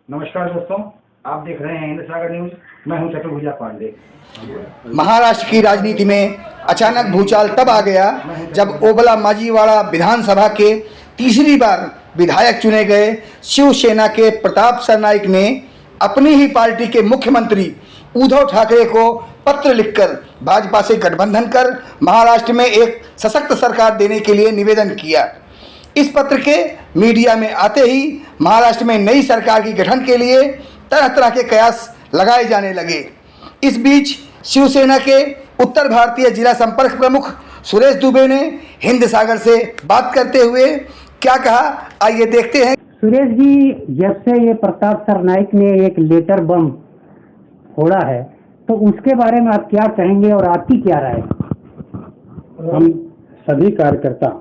नमस्कार दोस्तों, आप देख रहे हैं हिंद सागर न्यूज। मैं हूं चतुर्भुजा पांडे। महाराष्ट्र की राजनीति में अचानक भूचाल तब आ गया जब ओबला माजीवाड़ा विधानसभा के तीसरी बार विधायक चुने गए शिवसेना के प्रताप सरनाईक ने अपनी ही पार्टी के मुख्यमंत्री उद्धव ठाकरे को पत्र लिखकर भाजपा से गठबंधन कर महाराष्ट्र में एक सशक्त सरकार देने के लिए निवेदन किया। इस पत्र के मीडिया में आते ही महाराष्ट्र में नई सरकार की गठन के लिए तरह तरह के कयास लगाए जाने लगे। इस बीच शिवसेना के उत्तर भारतीय जिला संपर्क प्रमुख सुरेश दुबे ने हिंद सागर से बात करते हुए क्या कहा, आइए देखते हैं। सुरेश जी, जब से ये प्रताप सरनाईक ने एक लेटर बम फोड़ा है तो उसके बारे में आप क्या कहेंगे और आपकी क्या राय है? हम सभी कार्यकर्ता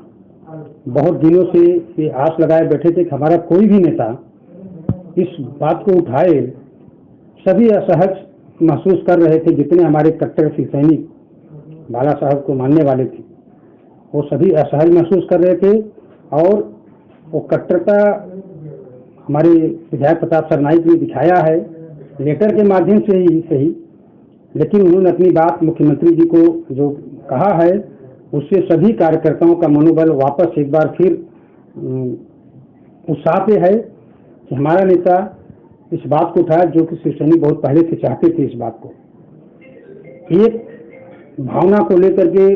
बहुत दिनों से ये आस लगाए बैठे थे कि हमारा कोई भी नेता इस बात को उठाए। सभी असहज महसूस कर रहे थे, जितने हमारे कट्टर शिव सैनिक बाला साहब को मानने वाले थे वो सभी असहज महसूस कर रहे थे। और वो कट्टरता हमारे विधायक प्रताप सरनाईक ने दिखाया है लेटर के माध्यम से ही सही, लेकिन उन्होंने अपनी बात मुख्यमंत्री जी को जो कहा है उससे सभी कार्यकर्ताओं का मनोबल वापस एक बार फिर उत्साह पे है कि हमारा नेता इस बात को उठाया जो कि शिवसैनिक बहुत पहले से चाहते थे। इस बात को एक भावना को लेकर के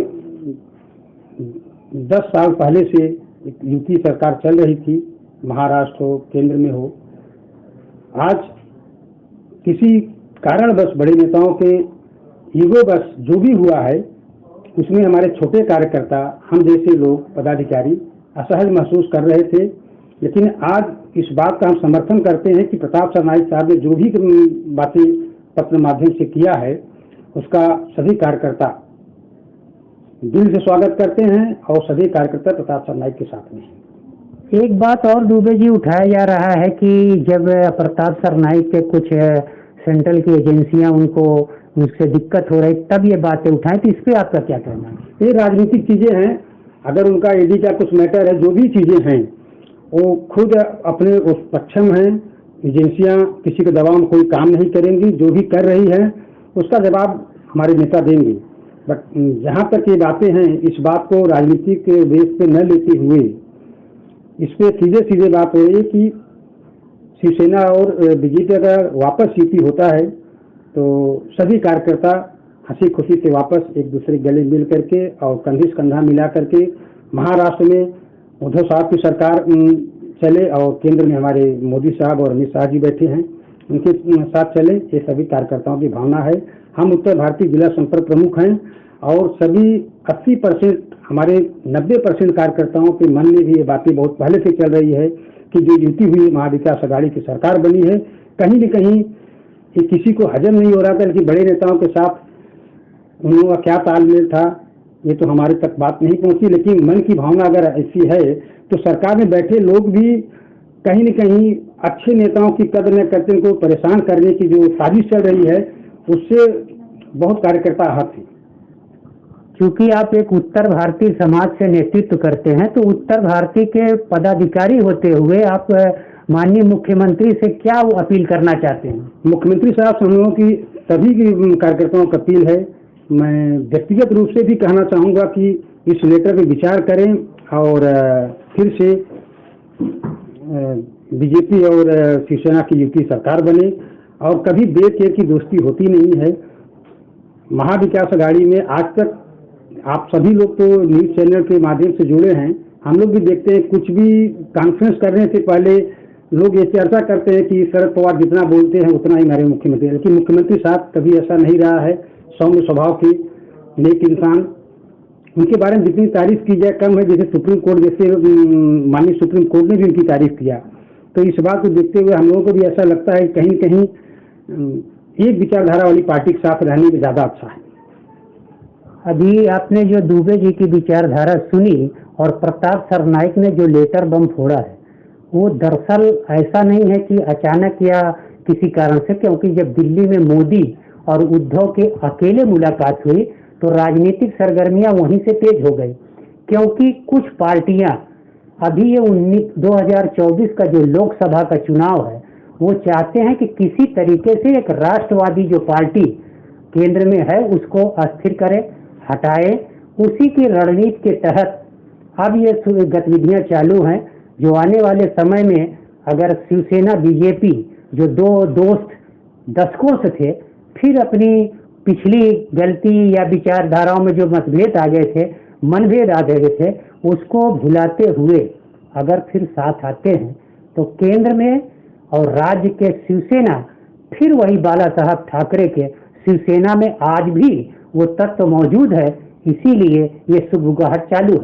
10 साल पहले से यूपी सरकार चल रही थी, महाराष्ट्र हो केंद्र में हो। आज किसी कारणवश बड़े नेताओं के ईगो बस जो भी हुआ है उसमें हमारे छोटे कार्यकर्ता, हम जैसे लोग पदाधिकारी असहज महसूस कर रहे थे। लेकिन आज इस बात का हम समर्थन करते हैं कि प्रताप सरनाईक साहब ने जो भी बातें पत्र माध्यम से किया है उसका सभी कार्यकर्ता दिल से स्वागत करते हैं और सभी कार्यकर्ता प्रताप सरनाईक के साथ में हैं। एक बात और दुबे जी उठाया जा रहा है कि जब प्रताप सरनाईक के कुछ सेंट्रल की एजेंसियां उससे दिक्कत हो रही तब ये बातें उठाएं, तो इस पे आपका क्या कहना है? ये राजनीतिक चीजें हैं। अगर उनका ईडी का कुछ मैटर है, जो भी चीजें हैं वो खुद अपने उस पक्षम हैं। एजेंसियां किसी के दबाव में कोई काम नहीं करेंगी, जो भी कर रही है उसका जवाब हमारे नेता देंगे। बट जहाँ तक ये बातें हैं इस बात को राजनीतिक बेस पे न लेते हुए इस पे सीधे सीधे बात हो रही है कि शिवसेना और बीजेपी अगर वापस यूपी होता है तो सभी कार्यकर्ता हंसी खुशी से वापस एक दूसरे गले मिल करके और कंधे से कंधा मिला करके महाराष्ट्र में उद्धव साहब की सरकार चले और केंद्र में हमारे मोदी साहब और अमित शाह जी बैठे हैं, उनके साथ चले। ये सभी कार्यकर्ताओं की भावना है। हम उत्तर भारतीय जिला संपर्क प्रमुख हैं और सभी 80% हमारे 90% कार्यकर्ताओं के मन में भी ये बातें बहुत पहले से चल रही है कि जो जीती हुई महाविकास अघाड़ी की सरकार बनी है कहीं न कहीं ये किसी को हजम नहीं हो रहा था। लेकिन बड़े नेताओं के साथ उन लोगों का क्या तालमेल था ये तो हमारे तक बात नहीं पहुंची। लेकिन मन की भावना अगर ऐसी है तो सरकार में बैठे लोग भी कहीं न कहीं अच्छे नेताओं की कदर न करते, उनको परेशान करने की जो साजिश चल रही है उससे बहुत कार्यकर्ता आहत हैं। क्योंकि आप एक उत्तर भारतीय समाज से नेतृत्व करते हैं तो उत्तर भारतीय के पदाधिकारी होते हुए आप माननीय मुख्यमंत्री से क्या अपील करना चाहते हैं? मुख्यमंत्री साहब से हम लोगों की सभी कार्यकर्ताओं का अपील है। मैं व्यक्तिगत रूप से भी कहना चाहूँगा कि इस लेटर पे विचार करें और फिर से बीजेपी और शिवसेना की यूपी सरकार बने। और कभी बेचैन की दोस्ती होती नहीं है। महाविकास अघाड़ी में आज तक आप सभी लोग तो न्यूज़ चैनल के माध्यम से जुड़े हैं, हम लोग भी देखते हैं। कुछ भी कॉन्फ्रेंस करने से पहले लोग ये चर्चा करते हैं कि शरद पवार जितना बोलते हैं उतना ही हमारे मुख्यमंत्री, लेकिन मुख्यमंत्री साहब कभी ऐसा नहीं रहा है। सौम्य स्वभाव की नेक इंसान, उनके बारे में जितनी तारीफ की जाए कम है। जैसे सुप्रीम कोर्ट जैसे माननीय सुप्रीम कोर्ट ने भी उनकी तारीफ किया। तो इस बात को देखते हुए हम लोगों को भी ऐसा लगता है कहीं कहीं एक विचारधारा वाली पार्टी के साथ रहने में ज़्यादा अच्छा है। अभी आपने जो दुबे जी की विचारधारा सुनी और प्रताप सरनाईक ने जो लेटर बम फोड़ा है वो दरअसल ऐसा नहीं है कि अचानक या किसी कारण से, क्योंकि जब दिल्ली में मोदी और उद्धव के अकेले मुलाकात हुई तो राजनीतिक सरगर्मियां वहीं से तेज हो गई। क्योंकि कुछ पार्टियां अभी ये 2024 का जो लोकसभा का चुनाव है वो चाहते हैं कि किसी तरीके से एक राष्ट्रवादी जो पार्टी केंद्र में है उसको अस्थिर करे, हटाए। उसी की रणनीति के तहत अब ये गतिविधियां चालू हैं, जो आने वाले समय में अगर शिवसेना बीजेपी जो दो दोस्त दशकों से थे, फिर अपनी पिछली गलती या विचारधाराओं में जो मतभेद आ गए थे, मनभेद आ गए थे, उसको भुलाते हुए अगर फिर साथ आते हैं तो केंद्र में और राज्य के शिवसेना फिर वही बाला साहब ठाकरे के शिवसेना में आज भी वो तत्व मौजूद है। इसीलिए ये सुगबुगाहट चालू है।